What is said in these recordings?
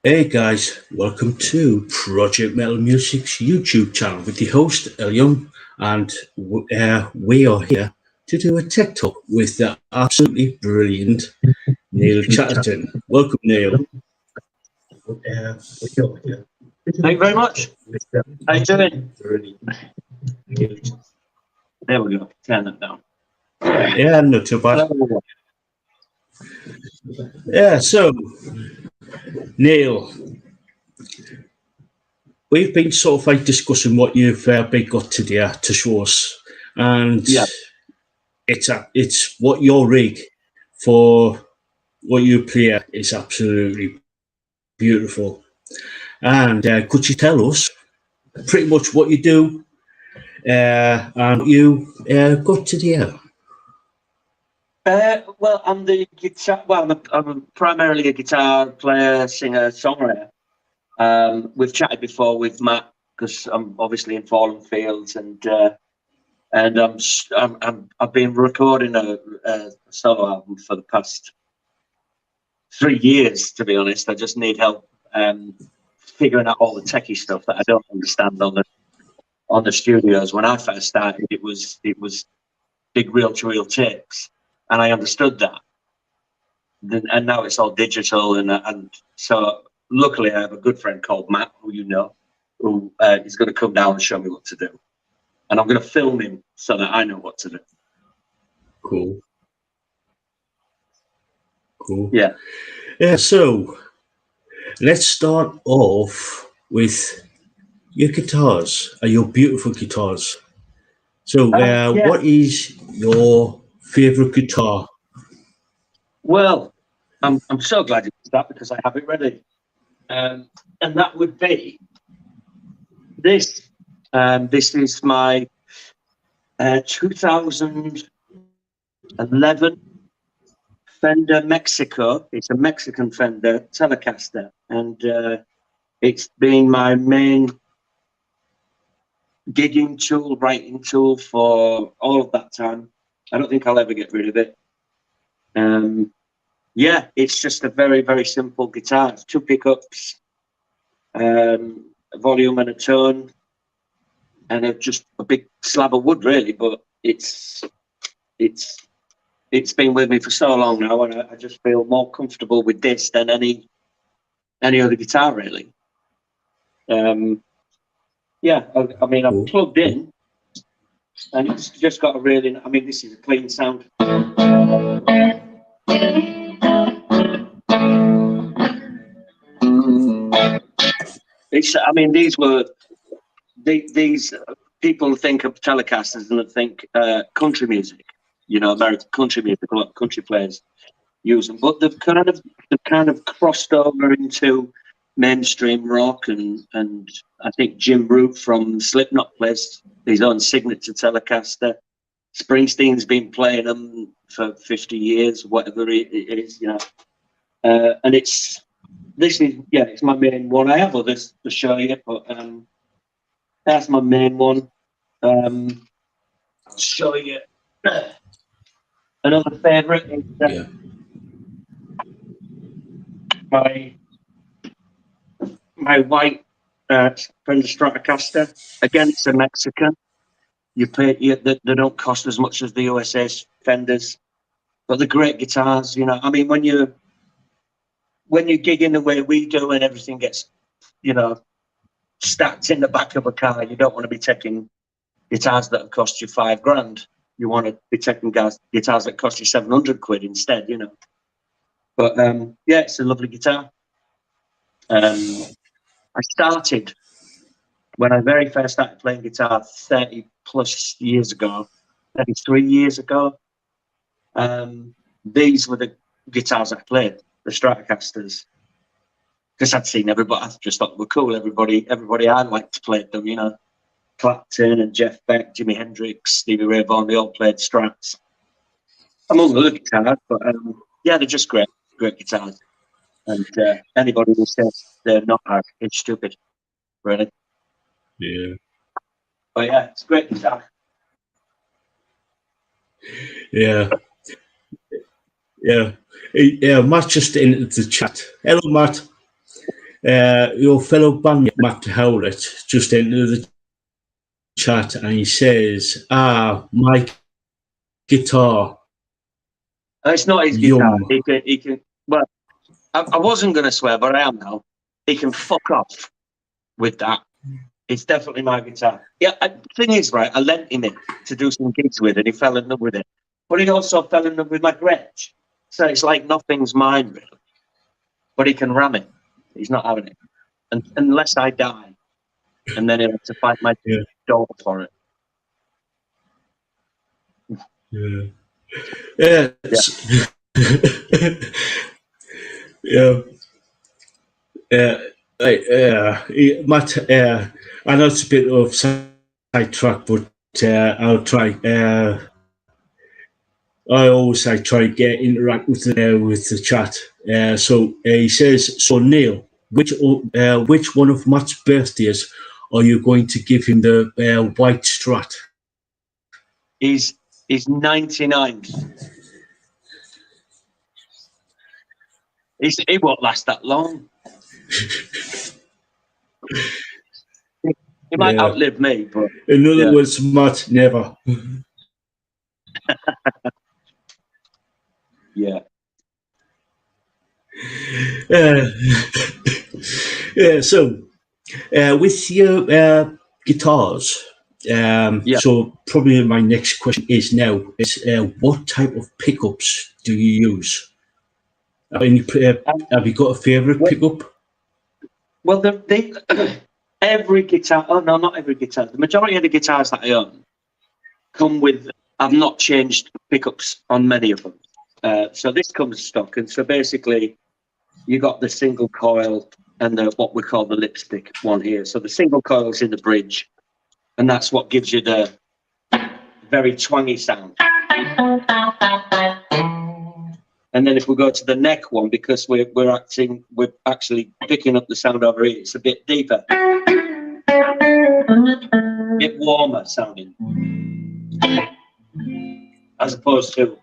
Hey guys, welcome to Project Metal Music's YouTube channel with the host El Young, and we are here to do a tech talk with the absolutely brilliant Neil Chatterton. Welcome, Neil. Thank you very much. How you doing? There we go. Turn that down. Yeah, not too bad. Yeah, so Neil, we've been sort of like discussing what you've been got today to show us, and Yeah. it's what your rig for what you play is absolutely beautiful. And could you tell us pretty much what you do and what you got to the air? Well, I'm the guitar. Well, I'm primarily a guitar player, singer, songwriter. We've chatted before with Matt because I'm obviously in Fallen Fields, and I've been recording a solo album for the past 3 years. To be honest, I just need help figuring out all the techie stuff that I don't understand on the studios. When I first started, it was big reel-to-reel takes, and I understood that. And now it's all digital, and so luckily I have a good friend called Matt, who you know, who is going to come down and show me what to do, and I'm going to film him so that I know what to do. Cool. Yeah. So let's start off with your guitars, your beautiful guitars. So, what is your favorite guitar? Well, I'm so glad you did that because I have it ready, and that would be this. This is my 2011 Fender Mexico. It's a Mexican Fender Telecaster, and it's been my main gigging tool, writing tool for all of that time. I don't think I'll ever get rid of it. Yeah, it's just a very, very simple guitar. It's two pickups, a volume and a tone, and just a big slab of wood, really. But it's been with me for so long now, and I just feel more comfortable with this than any other guitar, really. Yeah, I mean, I'm plugged in, and it's just got a really. I mean, this is a clean sound. I mean, these people think of Telecasters and think country music, American country music. A lot of country players use them, but they've kind of crossed over into mainstream rock, and I think Jim Root from Slipknot plays his own signature Telecaster. Springsteen's been playing them for 50 years, whatever it is, and it's my main one. I have others to show you, but that's my main one. I'll show you another favorite is my white Fender Stratocaster. Again, it's a Mexican. They don't cost as much as the USA Fenders, but they're great guitars. I mean, when you gig in the way we do, and everything gets, stacked in the back of a car, you don't want to be taking guitars that have cost you £5,000. You want to be taking guitars that cost you 700 quid instead, But yeah, it's a lovely guitar. I started when I very first started playing guitar 30 plus years ago, 33 years ago. These were the guitars I played, the Stratocasters, because I'd seen everybody. I just thought they were cool. Everybody I liked played them, Clapton and Jeff Beck, Jimi Hendrix, Stevie Ray Vaughan, they all played Strats, among other guitars. But yeah, they're just great guitars. And anybody who says they're not hard is stupid, really. Yeah. But yeah, it's a great guitar. Yeah. Matt just entered the chat. Hello, Matt. Your fellow bandmate Matt Howlett just entered the chat and he says, my guitar, It's not his guitar. yum. He can. Well, I wasn't going to swear, but I am now. He can fuck off with that. It's definitely my guitar. Yeah, the thing is, right, I lent him it to do some gigs with, and he fell in love with it. But he also fell in love with my Gretsch. So it's like nothing's mine, really. But he can ram it. He's not having it. Unless I die. And then he'll have to fight my dog for it. Yeah. Yeah. Yeah. Matt, I know it's a bit of sidetrack, but I'll try. I try to get interact with the chat. So he says, so Neil, which one of Matt's birthdays are you going to give him the white Strat? He's 99. He won't last that long. He might outlive me, but in other words, Matt, never. Yeah. So, with your guitars, so probably my next question is what type of pickups do you use? Have you got a favourite pickup? Well, every guitar. Oh no, not every guitar. The majority of the guitars that I own come with. I've not changed pickups on many of them. So this comes stock, and so basically, you got the single coil and what we call the lipstick one here. So the single coil's in the bridge, and that's what gives you the very twangy sound. And then if we go to the neck one, because we're actually picking up the sound over here, it's a bit deeper, a bit warmer sounding, as opposed to.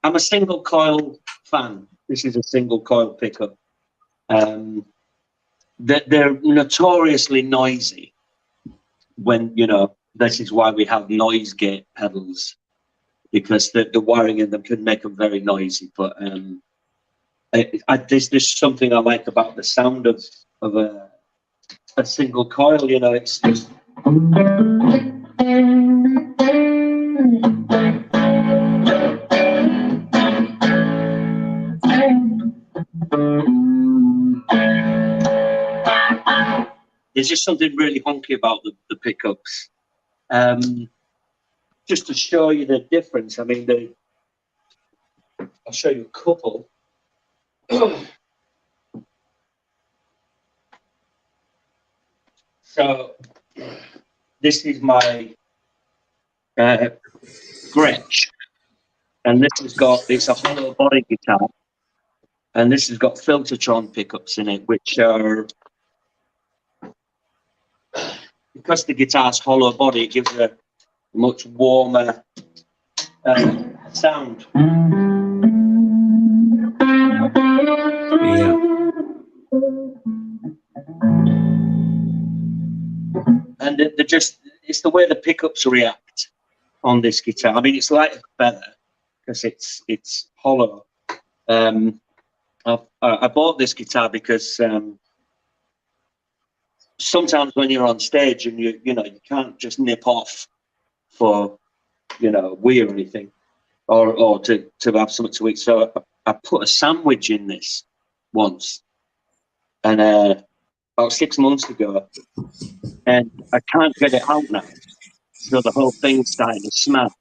I'm a single coil fan. This is a single coil pickup. They're notoriously noisy. When this is why we have noise gate pedals. Because the wiring in them can make them very noisy, but there's something I like about the sound of a single coil. It's just there's just something really honky about the pickups. Just to show you the difference, I mean, I'll show you a couple. So, this is my Gretsch, and it's a hollow body guitar, and this has got Filtertron pickups in it, which are, because the guitar's hollow body, it gives a much warmer sound. Yeah. And it's the way the pickups react on this guitar. I mean, it's like a feather because it's hollow. I bought this guitar because sometimes when you're on stage and you can't just nip off for wee or anything, or to have something to eat. So I put a sandwich in this once, and about 6 months ago, and I can't get it out now. So the whole thing's starting to smell.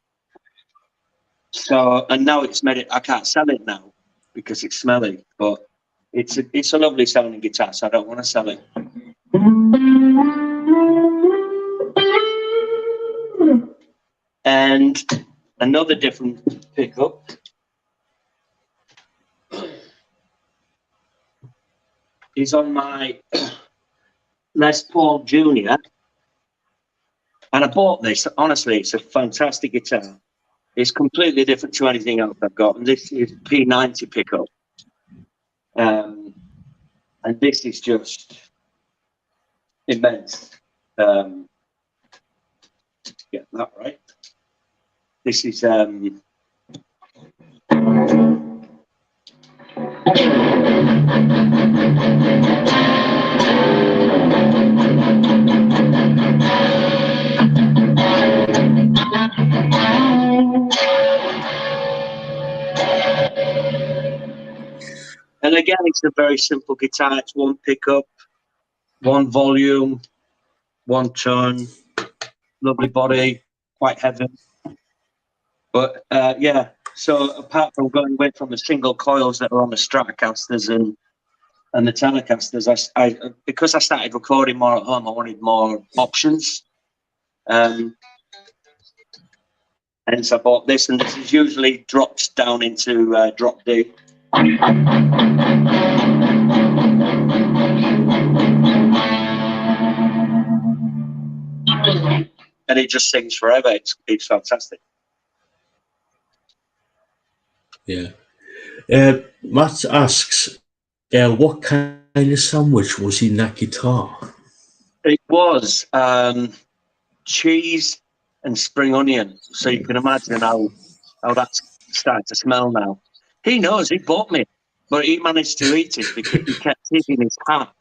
So, and now it's made it. I can't sell it now because it's smelly. But it's a lovely sounding guitar, so I don't want to sell it. And another different pickup is on my Les Paul Jr. And I bought this. Honestly, it's a fantastic guitar. It's completely different to anything else I've got. And this is P90 pickup. And this is just immense. Get that right. This is and again, it's a very simple guitar. It's one pickup, one volume, one tone, lovely body, quite heavy. But yeah, so apart from going away from the single coils that are on the Stratocasters and the Telecasters, I because I started recording more at home, I wanted more options. Hence I bought this, and this is usually dropped down into drop D. And it just sings forever. It's fantastic. Yeah. Matt asks, what kind of sandwich was in that guitar? It was cheese and spring onion. So you can imagine how that's starting to smell now. He knows, he bought me, but he managed to eat it because he kept taking his hat.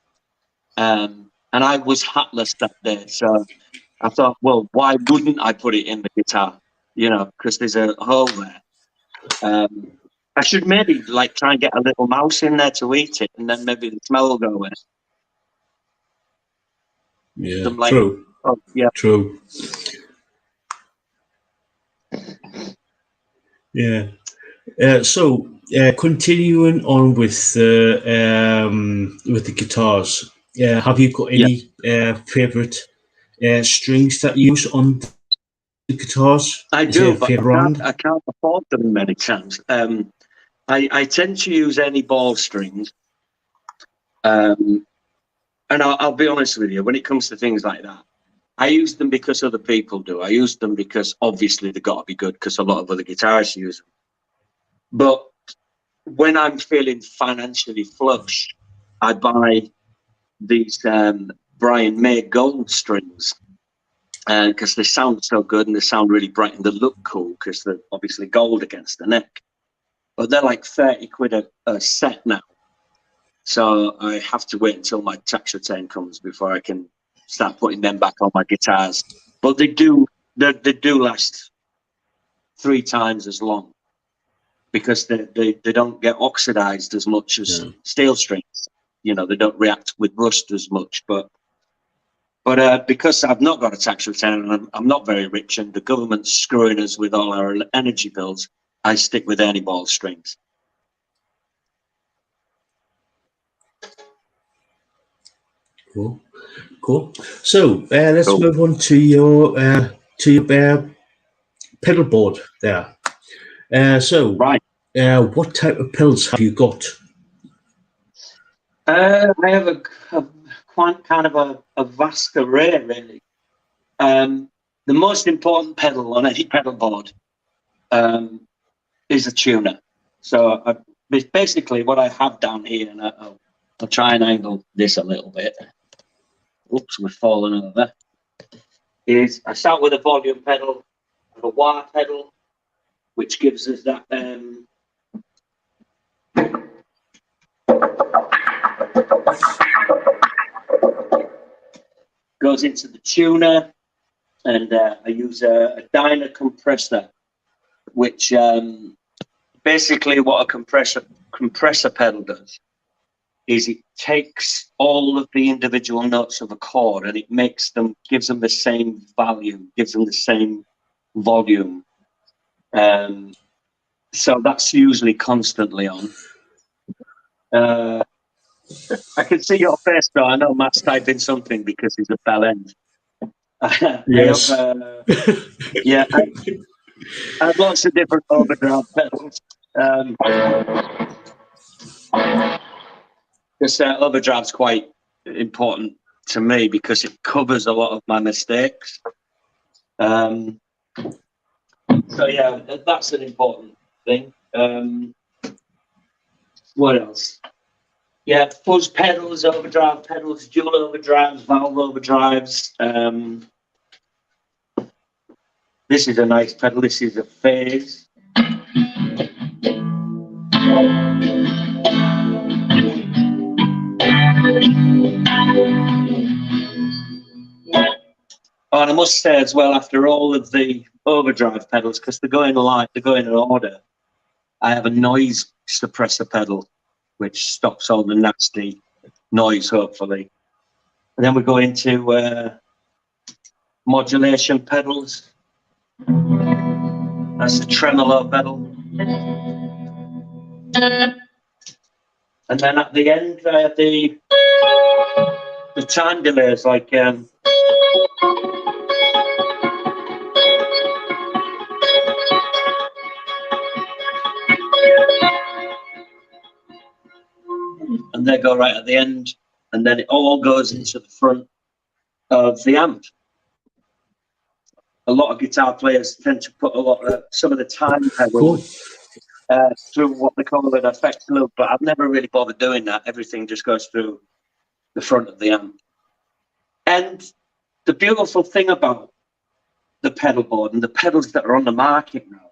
And I was hatless that day. So I thought, well, why wouldn't I put it in the guitar? You know, because there's a hole there. I should maybe like try and get a little mouse in there to eat it, and then maybe the smell will go away. Yeah, Like, true. oh, yeah. True. Yeah. So continuing on with the guitars, have you got any favorite strings that you use on the guitars? I Is there do, a but favorite I can't afford them many times. I tend to use any ball strings. And I'll be honest with you, when it comes to things like that, I use them because other people do. I use them because obviously they've got to be good because a lot of other guitarists use them. But when I'm feeling financially flush, I buy these Brian May gold strings because they sound so good and they sound really bright and they look cool because they're obviously gold against the neck. But they're like 30 quid a set now. So I have to wait until my tax return comes before I can start putting them back on my guitars. But they do last 3 times as long because they don't get oxidized as much as steel strings. You know, they don't react with rust as much. But because I've not got a tax return and I'm not very rich and the government's screwing us with all our energy bills, I stick with any ball strings. Cool. So let's move on to your pedal board there. Right. What type of pedals have you got? I have a quite kind of a vast array, really. The most important pedal on any pedal board is a tuner. So basically what I have down here, and I'll try and angle this a little bit. Oops, we're falling over. Is I start with a volume pedal, a wah pedal, which gives us that goes into the tuner, and I use a dyno compressor, which basically what a compressor pedal does is it takes all of the individual notes of a chord and it gives them the same value, gives them the same volume. So that's usually constantly on. I can see your face, though. I know Matt's typing something because he's a bell end. Yes. I have lots of different overdrive pedals. Because overdrive's quite important to me because it covers a lot of my mistakes. So yeah, that's an important thing. What else? Yeah, fuzz pedals, overdrive pedals, dual overdrives, valve overdrives. This is a nice pedal. This is a phase. Oh, and I must say as well, after all of the overdrive pedals, because they're going in order, I have a noise suppressor pedal, which stops all the nasty noise, hopefully. And then we go into modulation pedals. That's a tremolo pedal. And then at the end, I have the time delays, like and they go right at the end, and then it all goes into the front of the amp. A lot of guitar players tend to put some of the time pedals through what they call an effect loop, but I've never really bothered doing that. Everything just goes through the front of the amp. And the beautiful thing about the pedal board and the pedals that are on the market now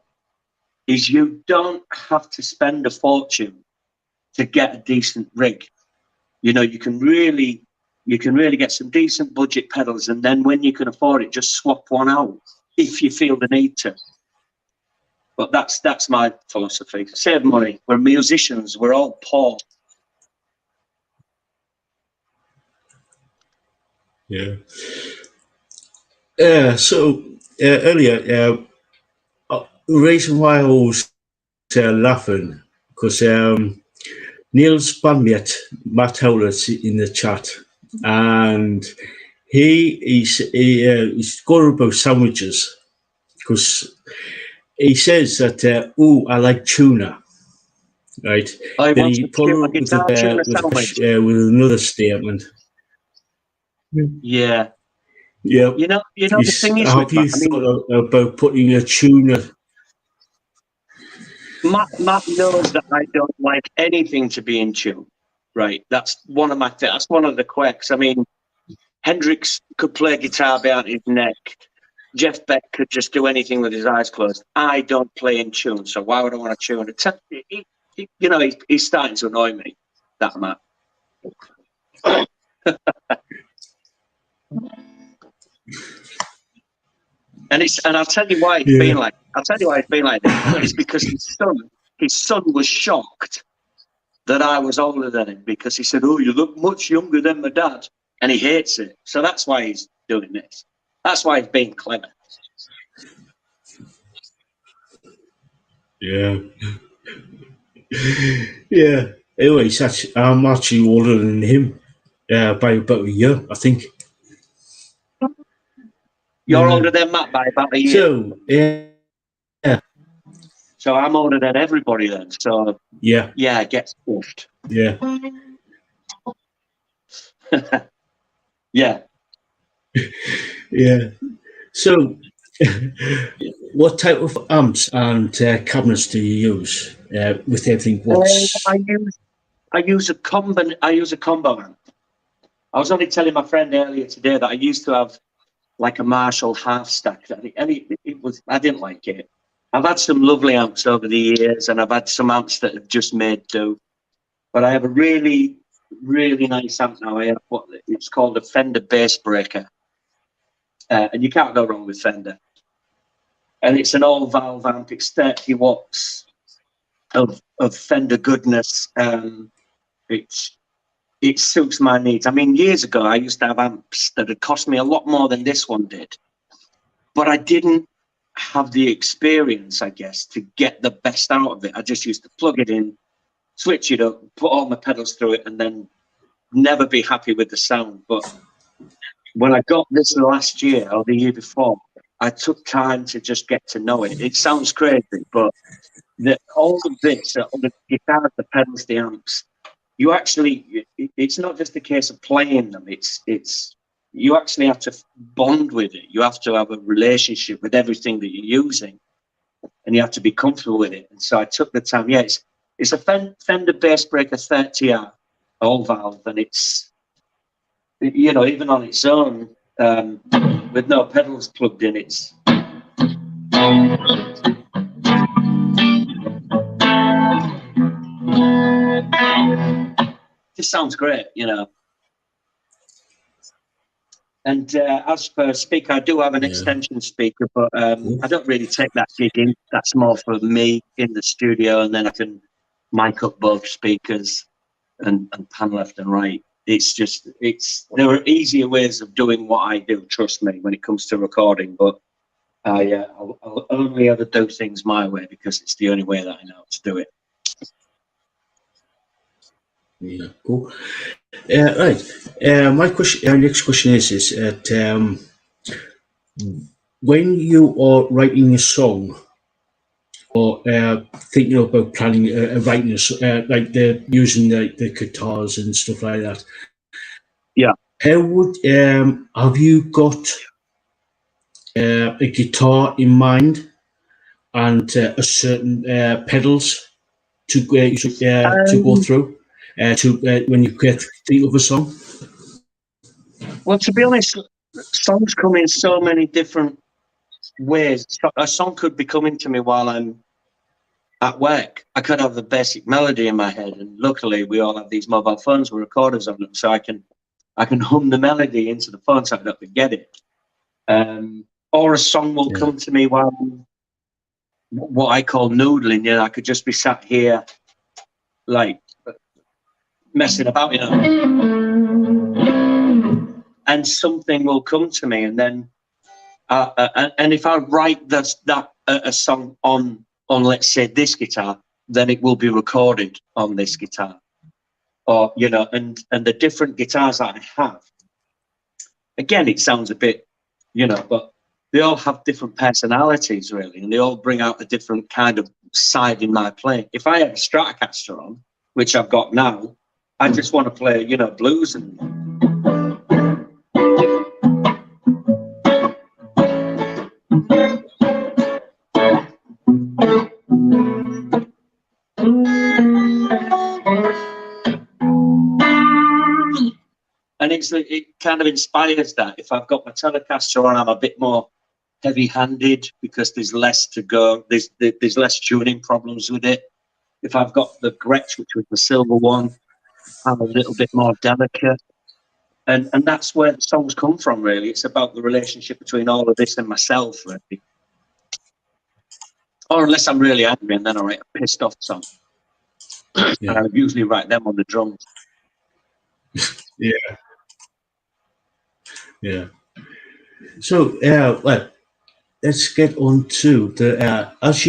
is you don't have to spend a fortune to get a decent rig. You know, you can really get some decent budget pedals, and then when you can afford it, just swap one out if you feel the need to. But that's my philosophy. Save money. We're musicians. We're all poor. Yeah. So earlier, the reason why I was laughing because Neil's bandmate Matt Howlett's in the chat, and he's going about sandwiches because he says that I like tuna, right? Then he followed up with another statement. Yeah. Yeah. You know the thing is, have you thought about putting a tuna? Matt knows that I don't like anything to be in tune. Right. That's one of the quirks. I mean, Hendrix could play guitar behind his neck. Jeff Beck could just do anything with his eyes closed. I don't play in tune, so why would I want to tune it? He's starting to annoy me, that Matt. And I'll tell you why it's been like. I'll tell you why it's been like this. It's because his son was shocked that I was older than him, because he said, "Oh, you look much younger than my dad," and he hates it. So that's why he's doing this. That's why he's being clever. Yeah. Yeah. Anyway, I'm actually older than him by about a year, I think. You're older than Matt by about a year. So, yeah. So I'm older than everybody then. So yeah, it gets pushed. Yeah. Yeah. Yeah. So, what type of amps and cabinets do you use with everything? I use a combo amp. I was only telling my friend earlier today that I used to have like a Marshall half stack. I didn't like it. I've had some lovely amps over the years, and I've had some amps that have just made do. But I have a really, really nice amp now. I have it's called a Fender Bass Breaker, and you can't go wrong with Fender. And it's an all-valve amp. It's 30 watts of Fender goodness. It suits my needs. I mean, years ago, I used to have amps that had cost me a lot more than this one did, but I didn't have the experience, I guess, to get the best out of it. I just used to plug it in, switch it up, put all my pedals through it, and then never be happy with the sound. But when I got this last year or the year before, I took time to just get to know it. It sounds crazy, but all of this, all the guitars, the pedals, the amps, it's not just a case of playing them. You actually have to bond with it. You have to have a relationship with everything that you're using, and you have to be comfortable with it. And so I took the time. Yeah, it's a Fender Bass Breaker 30R. all valve, and it's, you know, even on its own, with no pedals plugged in, it's just sounds great, you know. And as for speaker, I do have an extension speaker, but I don't really take that gig in. That's more for me in the studio, and then I can mic up both speakers and pan left and right. It's just, there are easier ways of doing what I do, trust me, when it comes to recording, but I'll only ever do things my way because it's the only way that I know to do it. Yeah, cool. Right. My question. Next question is that when you are writing a song or thinking about planning writing like using the guitars and stuff like that. Yeah. How would have you got a guitar in mind and a certain pedals to go through when you think of a song? Well, to be honest, songs come in so many different ways. A song could be coming to me while I'm at work. I could have the basic melody in my head, and luckily we all have these mobile phones with recorders on them, so I can hum the melody into the phone so I don't forget it. Or a song will come to me while I'm what I call noodling. You know, I could just be sat here like messing about, you know, and something will come to me, and then and if I write a song on let's say this guitar, then it will be recorded on this guitar, or you know, and the different guitars that I have. Again, it sounds a bit, you know, but they all have different personalities really, and they all bring out a different kind of side in my playing. If I have a Stratocaster on, which I've got now, I just want to play, you know, blues and it kind of inspires that. If I've got my Telecaster on, I'm a bit more heavy-handed because there's less to go. There's less tuning problems with it. If I've got the Gretsch, which was the silver one, I'm a little bit more delicate. And that's where the songs come from, really. It's about the relationship between all of this and myself, really. Or unless I'm really angry, and then I write a pissed off song. Yeah. And I usually write them on the drums. Yeah. Yeah. So, well, let's get on to the as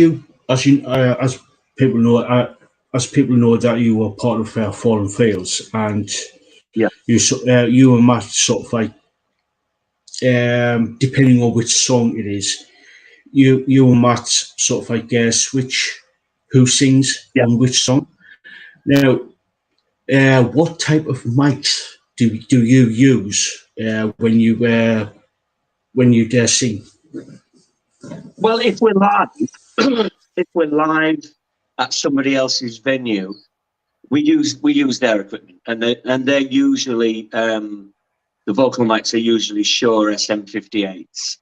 people know that you were part of Fallen Fields, and you and Matt sort of like depending on which song it is, you and Matt sort of like switch who sings on which song. Now, what type of mics do you use when you sing? Well, if we're live at somebody else's venue, we use their equipment, and they're usually the vocal mics are usually Shure SM58s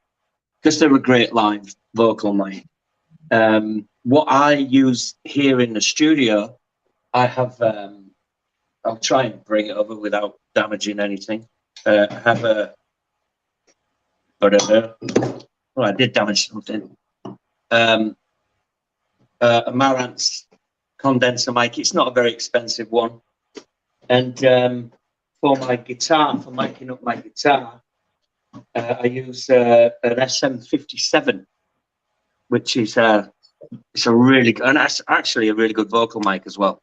because they're a great live vocal mic. What I use here in the studio, I have. I'll try and bring it over without damaging anything. I have a. Well, I did damage something. A Marantz condenser mic. It's not a very expensive one. And for my guitar, for miking up my guitar, I use an SM57, which is it's a really good, and that's actually a really good vocal mic as well.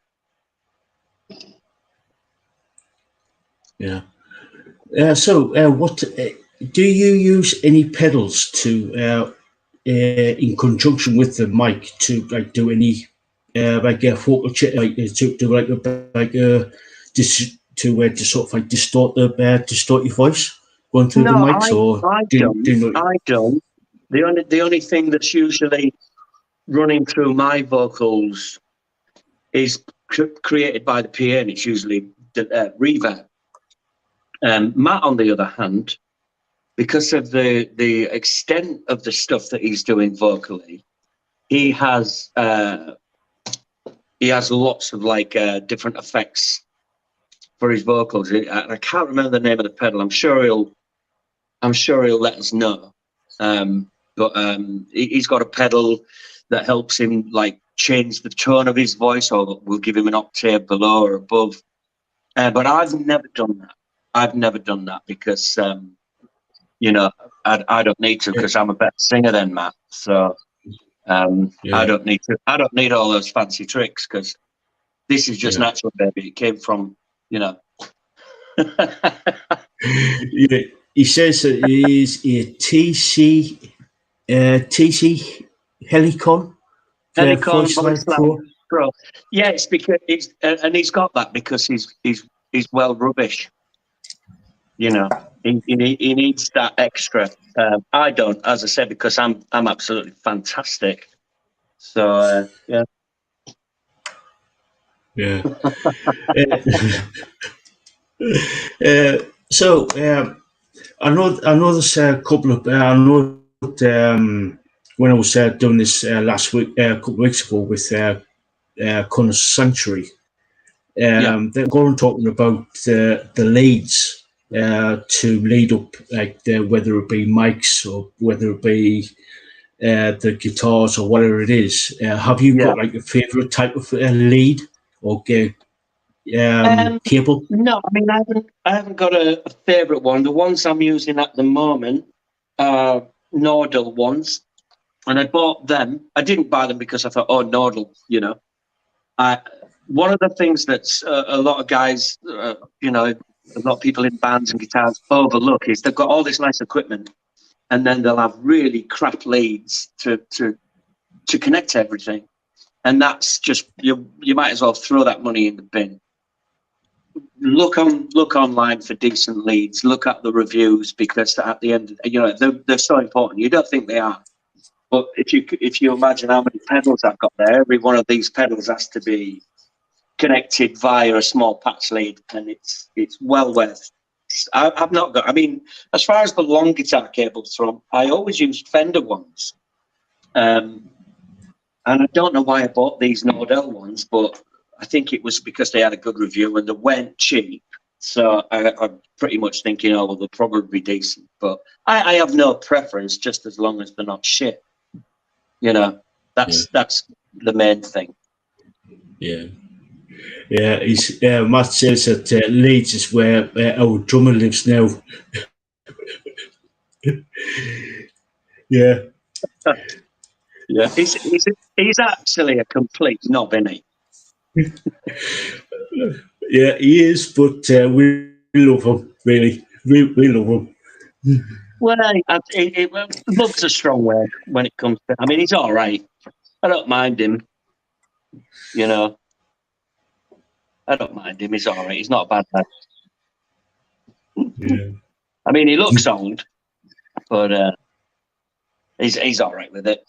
Yeah. So, what do you use any pedals to in conjunction with the mic to like do any like a vocal to do like to sort of like distort your voice going through the mics? I don't. The only thing that's usually running through my vocals is created by the PA, and it's usually reverb. Matt, on the other hand, because of the extent of the stuff that he's doing vocally, he has lots of like different effects for his vocals. I can't remember the name of the pedal. I'm sure he'll let us know. But he's got a pedal that helps him like change the tone of his voice, or will give him an octave below or above. But I've never done that. I've never done that because you know, I don't need to, because I'm a better singer than Matt. So I don't need to. I don't need all those fancy tricks, because this is just natural, baby. It came from, you know. Yeah, he says that he is a TC Helicon Helicon Voice Live Pro. Pro. Yeah, it's because and he's got that because he's well rubbish. You know, he needs that extra. I don't, as I said, because I'm absolutely fantastic. So yeah. Yeah. So I know there's a couple of when I was doing this last week, a couple of weeks ago with Connor's Sanctuary, they're going talking about the leads to lead up, like whether it be mics or whether it be the guitars or whatever it is. Have you got like a favorite type of lead or cable? No, I mean I haven't got a favorite one. The ones I'm using at the moment are Nordal ones, and I bought them. I didn't buy them because I thought, oh, Nordal, you know. One of the things that's a lot of guys, you know, a lot of people in bands and guitars overlook is they've got all this nice equipment, and then they'll have really crap leads to connect everything, and that's just you might as well throw that money in the bin. Look online for decent leads. Look at the reviews, because at the end, you know, they're so important. You don't think they are, but if you imagine how many pedals I've got there, every one of these pedals has to be connected via a small patch lead, and it's well worth. I've not got. I mean, as far as the long guitar cables from, I always used Fender ones, and I don't know why I bought these Nordell ones, but I think it was because they had a good review and they weren't cheap. So I'm pretty much thinking, oh well, they'll probably be decent. But I have no preference, just as long as they're not shit. You know, that's the main thing. Yeah. Yeah, Matt says that Leeds is where our drummer lives now. Yeah. Yeah, he's actually a complete knob, isn't he? Yeah, he is, but we love him, really. We love him. Well, love's a strong word when it comes to. I mean, he's all right. I don't mind him. You know, I don't mind him. He's all right. He's not a bad lad. Yeah. I mean, he looks old, but he's all right with it.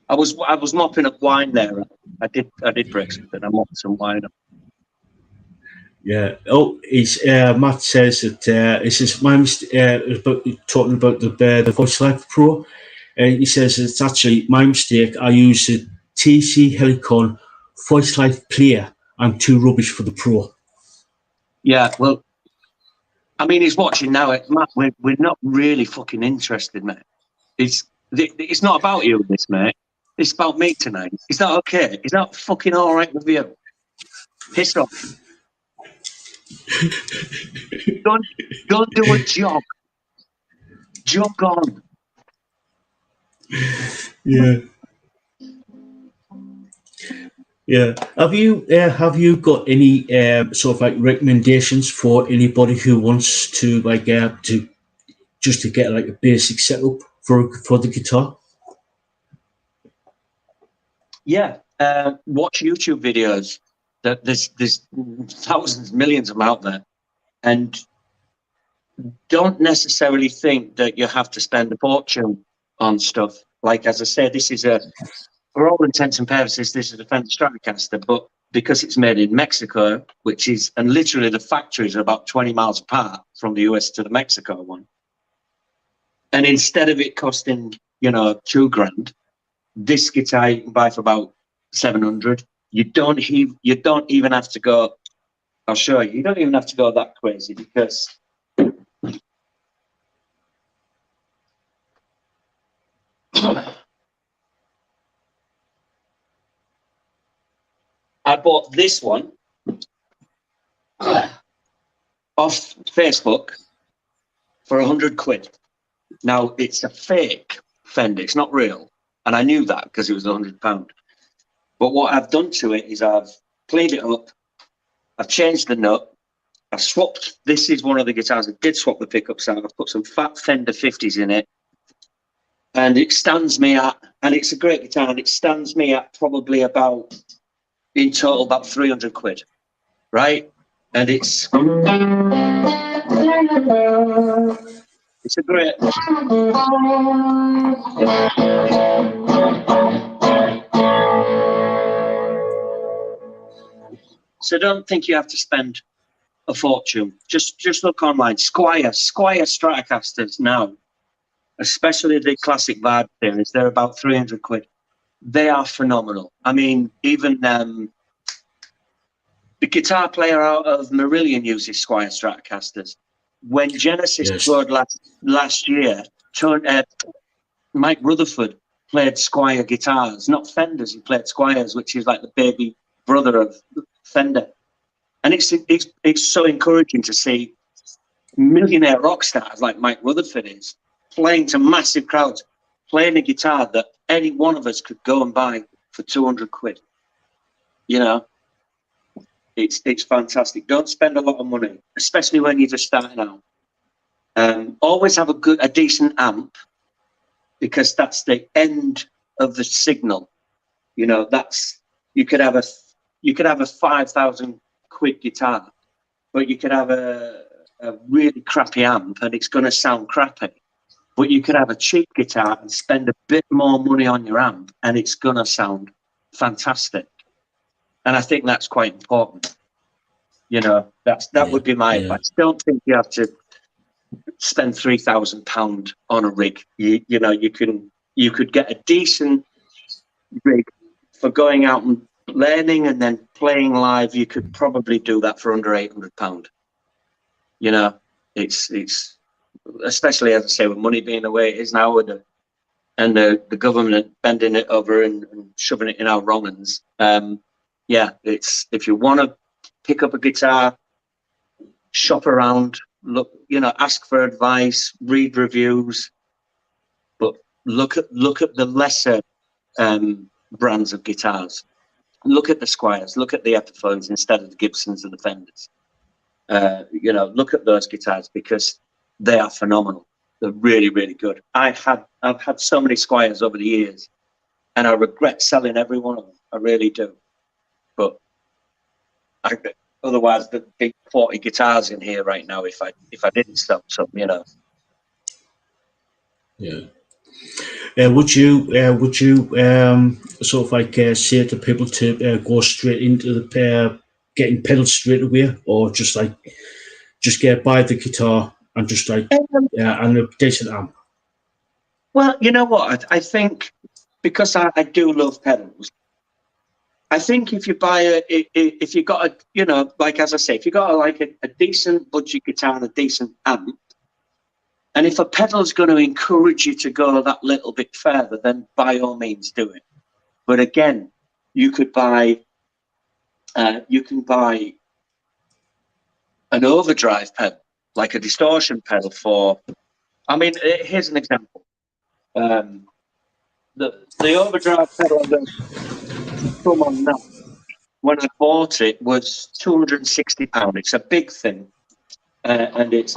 I was mopping up wine there. I did break something. I mopped some wine up. Yeah. Oh, Matt says that this is my mistake. Talking about the Voice Live Pro. He says it's actually my mistake. I use a TC Helicon Voice Live Player. I'm too rubbish for the Pro. Yeah, well, I mean, he's watching now. Matt, we're not really fucking interested, mate. It's not about you, this, mate. It's about me tonight. Is that okay? Is that fucking all right with you? Piss off. Go do a jog. Jog on. Yeah. Yeah. Have you got any sort of like recommendations for anybody who wants to like to get like a basic setup for the guitar? Yeah. Watch YouTube videos. There's thousands, millions of them out there, and don't necessarily think that you have to spend a fortune on stuff. Like, as I said, this is for all intents and purposes, this is a Fender Stratocaster, but because it's made in Mexico, and literally the factories are about 20 miles apart from the US to the Mexico one. And instead of it costing, $2,000, this guitar you can buy for about 700. You don't even have to go. I'll show you. You don't even have to go that crazy because I bought this one off Facebook for £100. Now it's a fake Fender, it's not real, and I knew that because it was £100. But what I've done to it is I've cleaned it up, I've changed the nut, I've swapped. This is one of the guitars I did swap the pickups out. I've put some fat Fender 50s in it, and it stands me at, and it's a great guitar, and it stands me at probably about, in total, about £300, right? And it's a great. So don't think you have to spend a fortune. Just look online. Squire Stratocasters now, especially the classic vibe series, they're about £300. They are phenomenal. I mean, even the guitar player out of Marillion uses Squire Stratocasters. When Genesis toured last year, Mike Rutherford played Squire guitars, not Fenders. He played Squires, which is like the baby brother of Fender. And it's so encouraging to see millionaire rock stars like Mike Rutherford is playing to massive crowds, playing a guitar that any one of us could go and buy for £200. It's fantastic. Don't spend a lot of money, especially when you're just starting out. Always have a decent amp, because that's the end of the signal. You could have a £5,000 guitar, but you could have a really crappy amp and it's going to sound crappy. But you could have a cheap guitar and spend a bit more money on your amp and it's going to sound fantastic. And I think that's quite important. That would be my advice. Don't think you have to spend £3,000 on a rig. You could get a decent rig for going out and learning and then playing live. You could probably do that for under £800. It's especially, as I say, with money being the way it is now, and the government bending it over and shoving it in our wrong hands. It's, if you want to pick up a guitar, shop around, look, ask for advice, read reviews, but look at the lesser brands of guitars. Look at the Squires, look at the Epiphones instead of the Gibsons and the Fenders. Look at those guitars because they are phenomenal. They're really, really good. I've had so many Squires over the years, and I regret selling every one of them. I really do. But otherwise, there'd be 40 guitars in here right now if I didn't sell some. Yeah. Would you sort of like say to people to go straight into the getting pedals straight away, or just get by the guitar and just and a decent amp? Well, you know what? I think, because I do love pedals, I think if you buy if you got as I say, if you got a decent budget guitar and a decent amp, and if a pedal's going to encourage you to go that little bit further, then by all means do it. But again, you can buy an overdrive pedal, like a distortion pedal for. I mean, here's an example. The overdrive pedal I'm going to come on now, when I bought it, was £260. It's a big thing, and it's.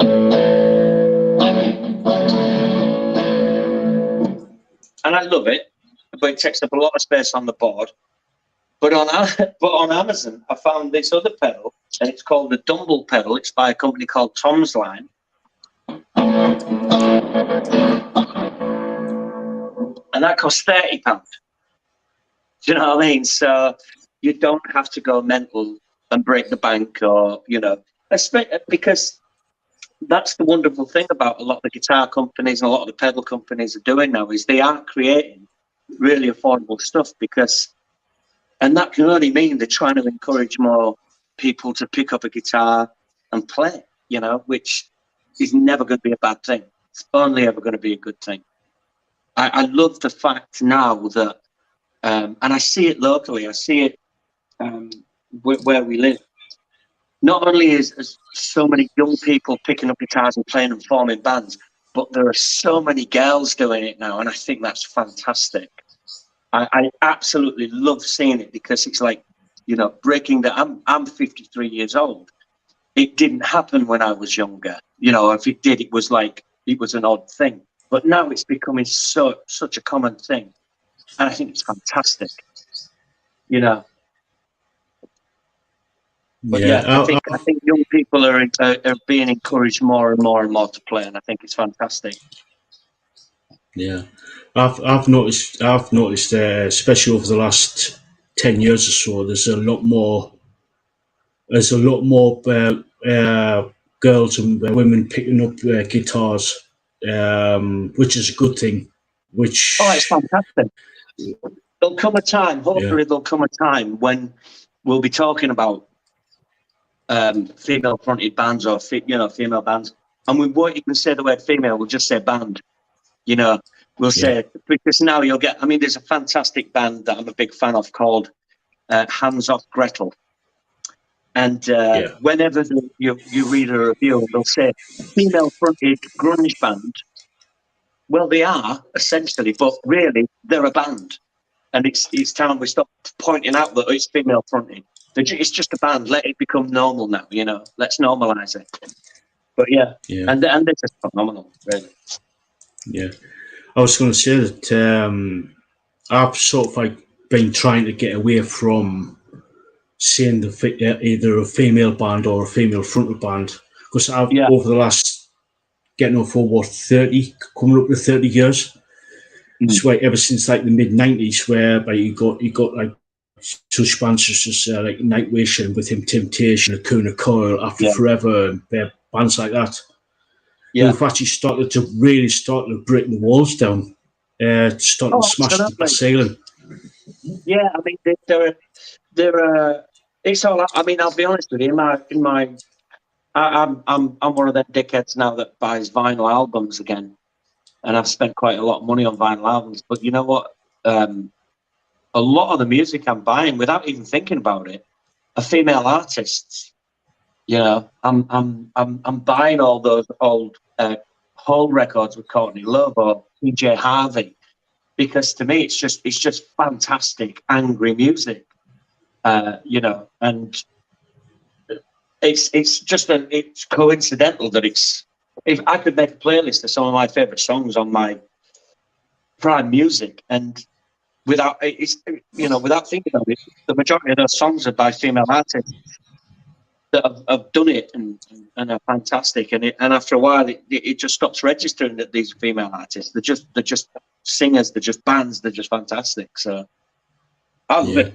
And I love it, but it takes up a lot of space on the board. But on Amazon, I found this other pedal, and it's called the Dumble pedal. It's by a company called Tom's Line. And that costs £30. Do you know what I mean? So, you don't have to go mental and break the bank, or because that's the wonderful thing about a lot of the guitar companies and a lot of the pedal companies are doing now, is they are creating really affordable stuff, and that can only mean they're trying to encourage more people to pick up a guitar and play, which is never going to be a bad thing. It's only ever going to be a good thing. I love the fact now that, and I see it locally, I see it where we live. Not only is so many young people picking up guitars and playing and forming bands, but there are so many girls doing it now, and I think that's fantastic. I absolutely love seeing it, because it's like, breaking the. I'm 53 years old. It didn't happen when I was younger. If it did, it was an odd thing. But now it's becoming such a common thing, and I think it's fantastic. But I think young people are being encouraged more and more and more to play, and I think it's fantastic. Yeah, I've noticed, especially over the last 10 years or so, there's a lot more. There's a lot more girls and women picking up guitars, which is a good thing. It's fantastic. There'll come a time, hopefully there'll come a time when we'll be talking about female-fronted bands, or female bands, and we won't even say the word female. We'll just say band. We'll say, because now you'll get. I mean, there's a fantastic band that I'm a big fan of called Hands Off Gretel, and whenever you read a review, they'll say female-fronted grunge band. Well, they are essentially, but really they're a band, and it's time we stop pointing out that it's female-fronted. It's just a band. Let it become normal now. Let's normalize it. But and this is phenomenal, really. Yeah, I was going to say that I've sort of been trying to get away from saying either a female band or a female fronted band, because I've over the last getting up for 30, coming up to 30 years. It's ever since the mid '90s, where you got like such bands as like Nightwish and With Him Temptation, Akuna Coil, After Forever, and bands like that. Who've actually started to break the walls down, starting to smash the ceiling. Yeah, I mean, they're it's all. I mean, I'll be honest with you. I'm one of them dickheads now that buys vinyl albums again, and I've spent quite a lot of money on vinyl albums. But you know what? A lot of the music I'm buying, without even thinking about it, are female artists. I'm buying all those old Hole records with Courtney Love or PJ Harvey, because to me it's just fantastic angry music, and it's coincidental that if I could make a playlist of some of my favorite songs on my Prime Music, and without thinking about it, the majority of those songs are by female artists that have done it and are fantastic, and after a while it just stops registering that these are female artists. They're just singers, they're just bands, they're just fantastic. So I love it.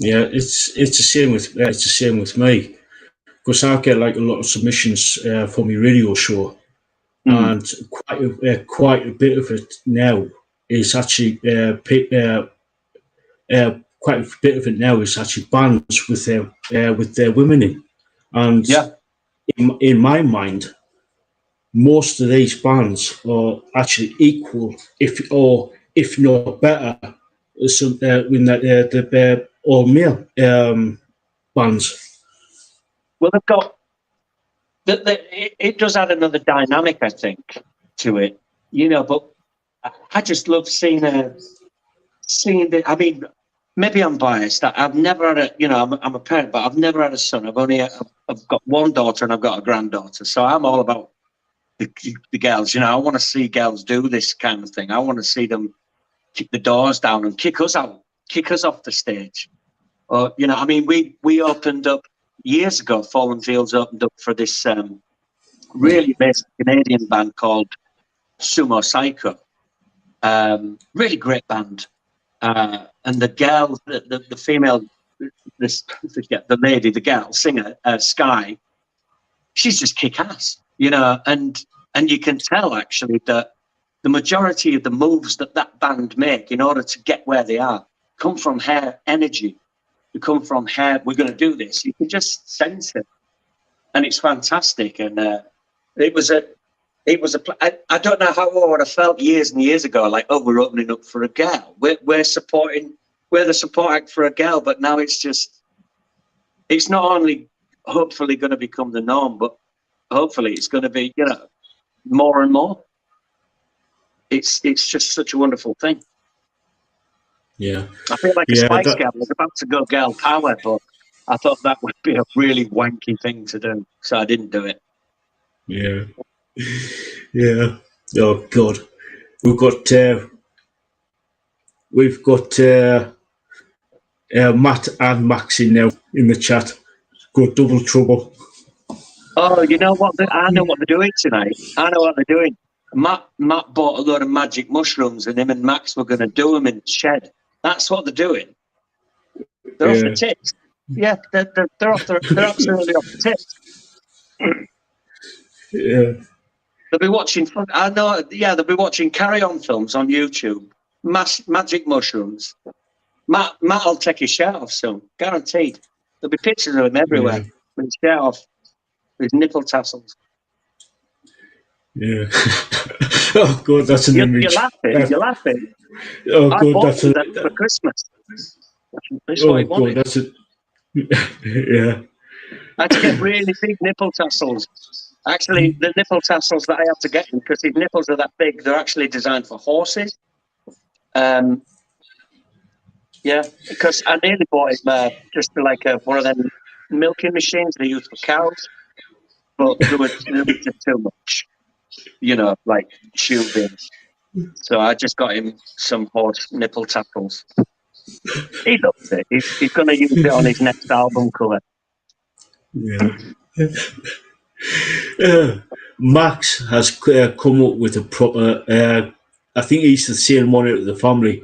Yeah, it's the same with me, because I get like a lot of submissions for my radio show, and quite a bit of it now is actually quite a bit of it now is actually bands with their women in, and in my mind, most of these bands are actually equal, if not better, when the all male bands. Well, they've got it does add another dynamic, I think, to it, But I just love seeing the. I mean, maybe I'm biased. I've never had I'm a parent, but I've never had a son. I've got one daughter and I've got a granddaughter. So I'm all about the girls. I want to see girls do this kind of thing. I want to see them kick the doors down and kick us out, kick us off the stage. Or I mean, we opened up years ago. Fallen Fields opened up for this really amazing Canadian band called Sumo Psycho. Really great band. And the girls, the female the lady, the girl singer, Sky. She's just kick ass, you know, and you can tell actually that the majority of the moves that band make in order to get where they are come from her energy. They come from her. We're going to do this. You can just sense it, and it's fantastic. And it was a. I don't know how I would have felt years and years ago. Like, oh, we're opening up for a girl. We're supporting. We're the support act for a girl. But now it's not only hopefully going to become the norm, but hopefully it's going to be, you know, more and more. It's just such a wonderful thing. Yeah. I feel like a Spice Girl. I was about to go girl power, but I thought that would be a really wanky thing to do, so I didn't do it. Yeah. Yeah. Oh God, we've got Matt and Max in now in the chat. Got double trouble. Oh, you know what? I know what they're doing tonight. I know what they're doing. Matt bought a load of magic mushrooms, and him and Max were going to do them in the shed. That's what they're doing. They're off the tits. Yeah, they're absolutely off the tits. Yeah. They'll be watching. I know. Yeah, they'll be watching Carry On films on YouTube. Magic mushrooms. Matt'll take his shirt off soon, guaranteed. There'll be pictures of him everywhere with his shirt off, with his nipple tassels. Yeah. Oh God, that's an image. You're laughing. Oh God, that's that for Christmas. That's oh what he God, wanted. that's it. Yeah. I had to get really big nipple tassels. Actually, the nipple tassels that I have to get him, because his nipples are that big, they're actually designed for horses. Yeah, because I nearly bought him just like one of them milking machines they use for cows, but there was just too much, you know, like tubing. So I just got him some horse nipple tassels. He loves it. He's going to use it on his next album cover. Yeah. Max has come up with a proper. I think he's the same one out of the family.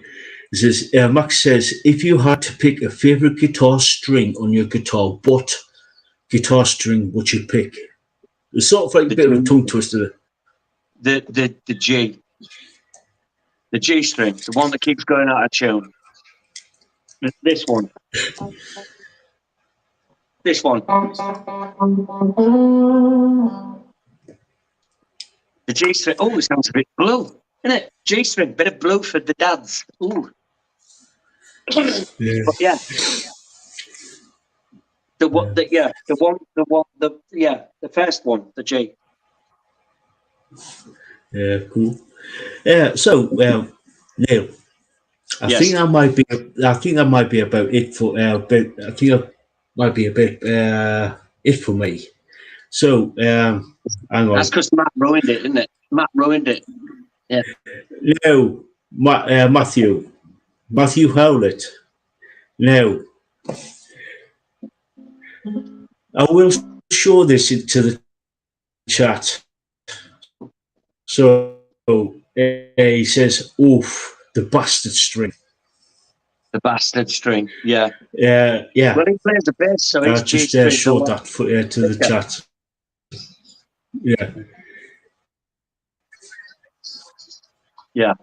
He says, Max says, if you had to pick a favorite guitar string on your guitar, what guitar string would you pick? It's sort of like a bit of a tongue twister. The G. The G string, the one that keeps going out of tune. This one. This one. The G string. Oh, it sounds a bit blue, isn't it? G string, bit of blue for the dads. Ooh. Yeah. But yeah. The first one, the G. Yeah, cool. So, Neil, I think that might be. I think that might be about it for. I think that might be a bit it for me. So, hang on. That's because Matt ruined it, isn't it? Matt ruined it. Yeah. No, Matthew Howlett. Now, I will show this into the chat. So he says, "Oof, the bastard string." The bastard string, yeah. Yeah. Well, he plays the bass, so I just showed that to the chat. Yeah. Yeah.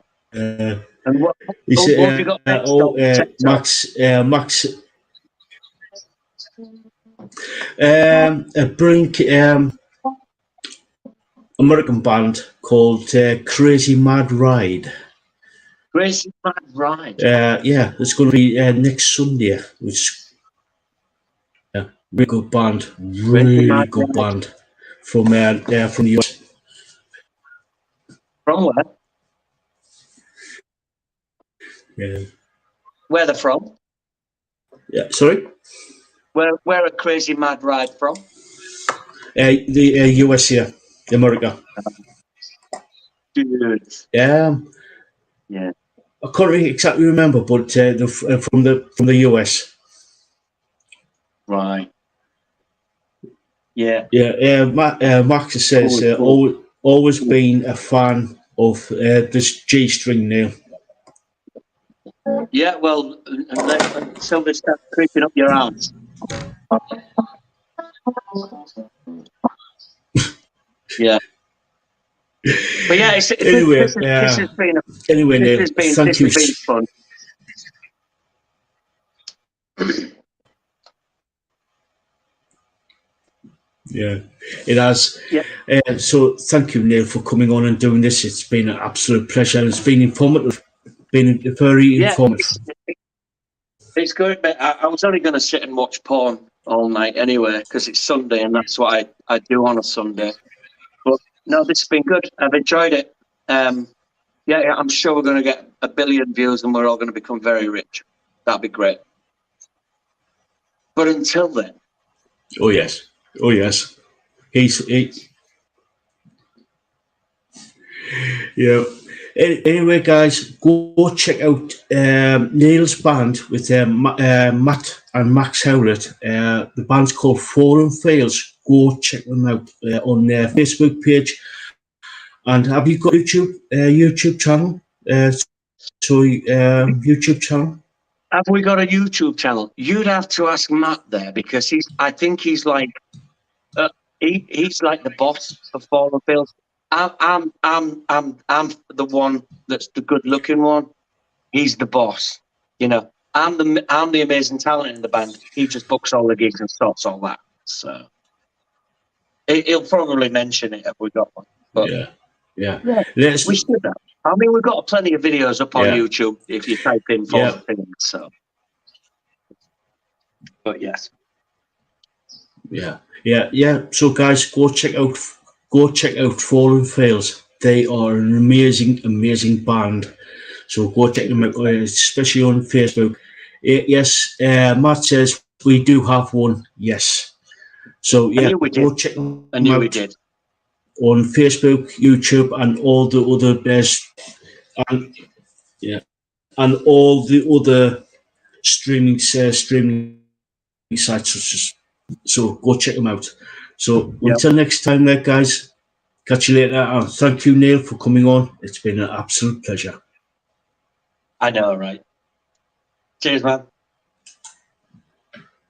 And what have you got next? Max. Bring American band called Crazy Mad Ride. Crazy Mad Ride. Yeah, it's going to be next Sunday. Which, really good band, really good band from the US. From where? Yeah. Where they're from? Yeah, sorry. Where are Crazy Mad Ride from? The US here, America. Dude. Yeah. I can't really exactly remember, but from the US. Right. Yeah. Yeah. Max says always been a fan of this G string now. Yeah, well, until they start creeping up your arms. Yeah. But yeah, Anyway, this has been anyway, Neil, thank you. fun. Yeah, it has. Yeah. So thank you, Neil, for coming on and doing this. It's been an absolute pleasure. It's been informative. Been very informative. It's good, but I was only going to sit and watch porn all night anyway because it's Sunday and that's what I do on a Sunday. But no, this has been good. I've enjoyed it. Yeah, I'm sure we're going to get 1 billion views and we're all going to become very rich. That'd be great. But until then. Oh yes. Oh yes. Yeah. Anyway, guys, go check out Neil's band with Matt and Max Howlett. The band's called Fallen Fails. Go check them out on their Facebook page. And have you got YouTube channel? YouTube channel. Have we got a YouTube channel? You'd have to ask Matt there because I think he's like he's like the boss of Fallen Fails. I'm the one that's the good-looking one. He's the boss. You know, I'm the amazing talent in the band. He just books all the gigs and sorts all that. So he'll probably mention it if we got one. But yeah. We should have. I mean, we've got plenty of videos up on YouTube if you type in Fallen Fails. So, but yes. Yeah. So guys, go check out Fallen Fails. They are an amazing band. So go check them out, especially on Facebook. Yes, Matt says we do have one. Yes. So yeah, go check them out. I knew we did. On Facebook, YouTube, and all the other best, and all the other streaming sites. So go check them out. So until next time, there, guys. Catch you later. And thank you, Neil, for coming on. It's been an absolute pleasure. I know, right? Cheers, man.